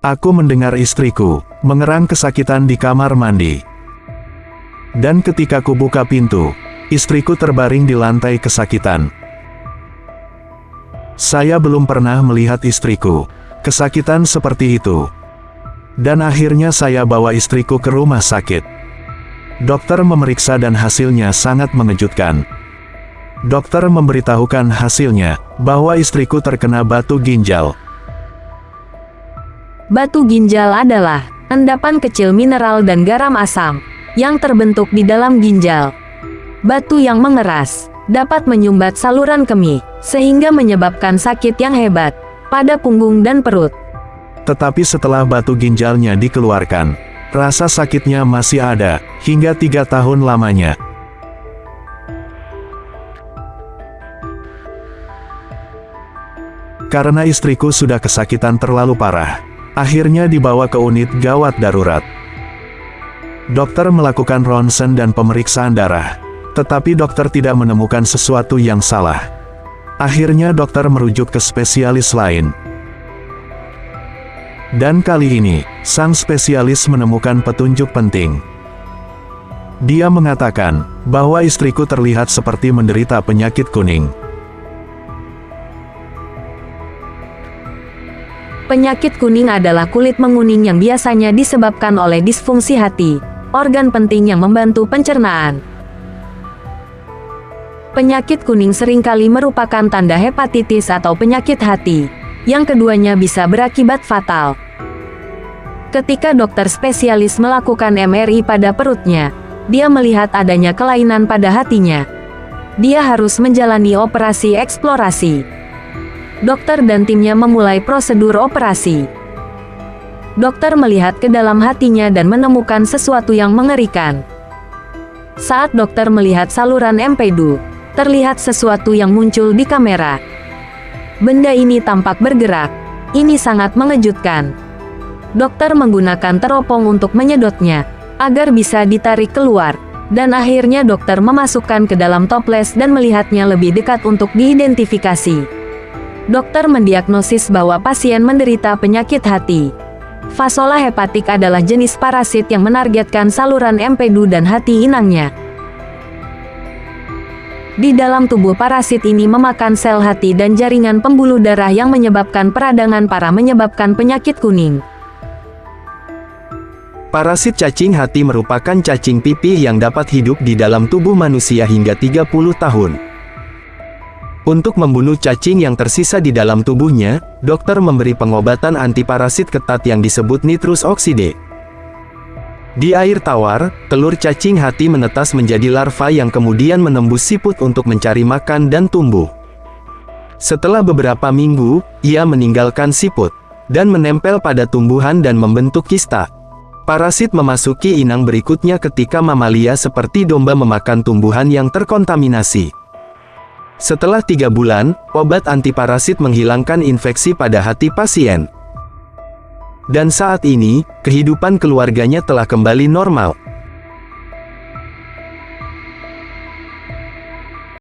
Aku mendengar istriku mengerang kesakitan di kamar mandi. Dan ketika ku buka pintu, istriku terbaring di lantai kesakitan. Saya belum pernah melihat istriku kesakitan seperti itu. Dan akhirnya saya bawa istriku ke rumah sakit. Dokter memeriksa dan hasilnya sangat mengejutkan. Dokter memberitahukan hasilnya bahwa istriku terkena batu ginjal. Batu ginjal adalah endapan kecil mineral dan garam asam yang terbentuk di dalam ginjal. Batu yang mengeras dapat menyumbat saluran kemih, sehingga menyebabkan sakit yang hebat pada punggung dan perut. Tetapi setelah batu ginjalnya dikeluarkan, rasa sakitnya masih ada, hingga 3 tahun lamanya. Karena istriku sudah kesakitan terlalu parah, akhirnya dibawa ke unit gawat darurat. Dokter melakukan ronsen dan pemeriksaan darah, tetapi dokter tidak menemukan sesuatu yang salah. Akhirnya dokter merujuk ke spesialis lain. Dan kali ini, sang spesialis menemukan petunjuk penting. Dia mengatakan bahwa istriku terlihat seperti menderita penyakit kuning. Penyakit kuning adalah kulit menguning yang biasanya disebabkan oleh disfungsi hati, organ penting yang membantu pencernaan. Penyakit kuning seringkali merupakan tanda hepatitis atau penyakit hati, yang keduanya bisa berakibat fatal. Ketika dokter spesialis melakukan MRI pada perutnya, dia melihat adanya kelainan pada hatinya. Dia harus menjalani operasi eksplorasi. Dokter dan timnya memulai prosedur operasi. Dokter melihat ke dalam hatinya dan menemukan sesuatu yang mengerikan. Saat dokter melihat saluran empedu, terlihat sesuatu yang muncul di kamera. Benda ini tampak bergerak. Ini sangat mengejutkan. Dokter menggunakan teropong untuk menyedotnya, agar bisa ditarik keluar. Dan akhirnya dokter memasukkan ke dalam toples dan melihatnya lebih dekat untuk diidentifikasi. Dokter mendiagnosis bahwa pasien menderita penyakit hati. Vasola hepatik adalah jenis parasit yang menargetkan saluran empedu dan hati inangnya. Di dalam tubuh parasit ini memakan sel hati dan jaringan pembuluh darah yang menyebabkan peradangan parah menyebabkan penyakit kuning. Parasit cacing hati merupakan cacing pipih yang dapat hidup di dalam tubuh manusia hingga 30 tahun. Untuk membunuh cacing yang tersisa di dalam tubuhnya, dokter memberi pengobatan antiparasit ketat yang disebut nitrous oxide. Di air tawar, telur cacing hati menetas menjadi larva yang kemudian menembus siput untuk mencari makan dan tumbuh. Setelah beberapa minggu, ia meninggalkan siput dan menempel pada tumbuhan dan membentuk kista. Parasit memasuki inang berikutnya ketika mamalia seperti domba memakan tumbuhan yang terkontaminasi. Setelah 3 bulan, obat antiparasit menghilangkan infeksi pada hati pasien. Dan saat ini, kehidupan keluarganya telah kembali normal.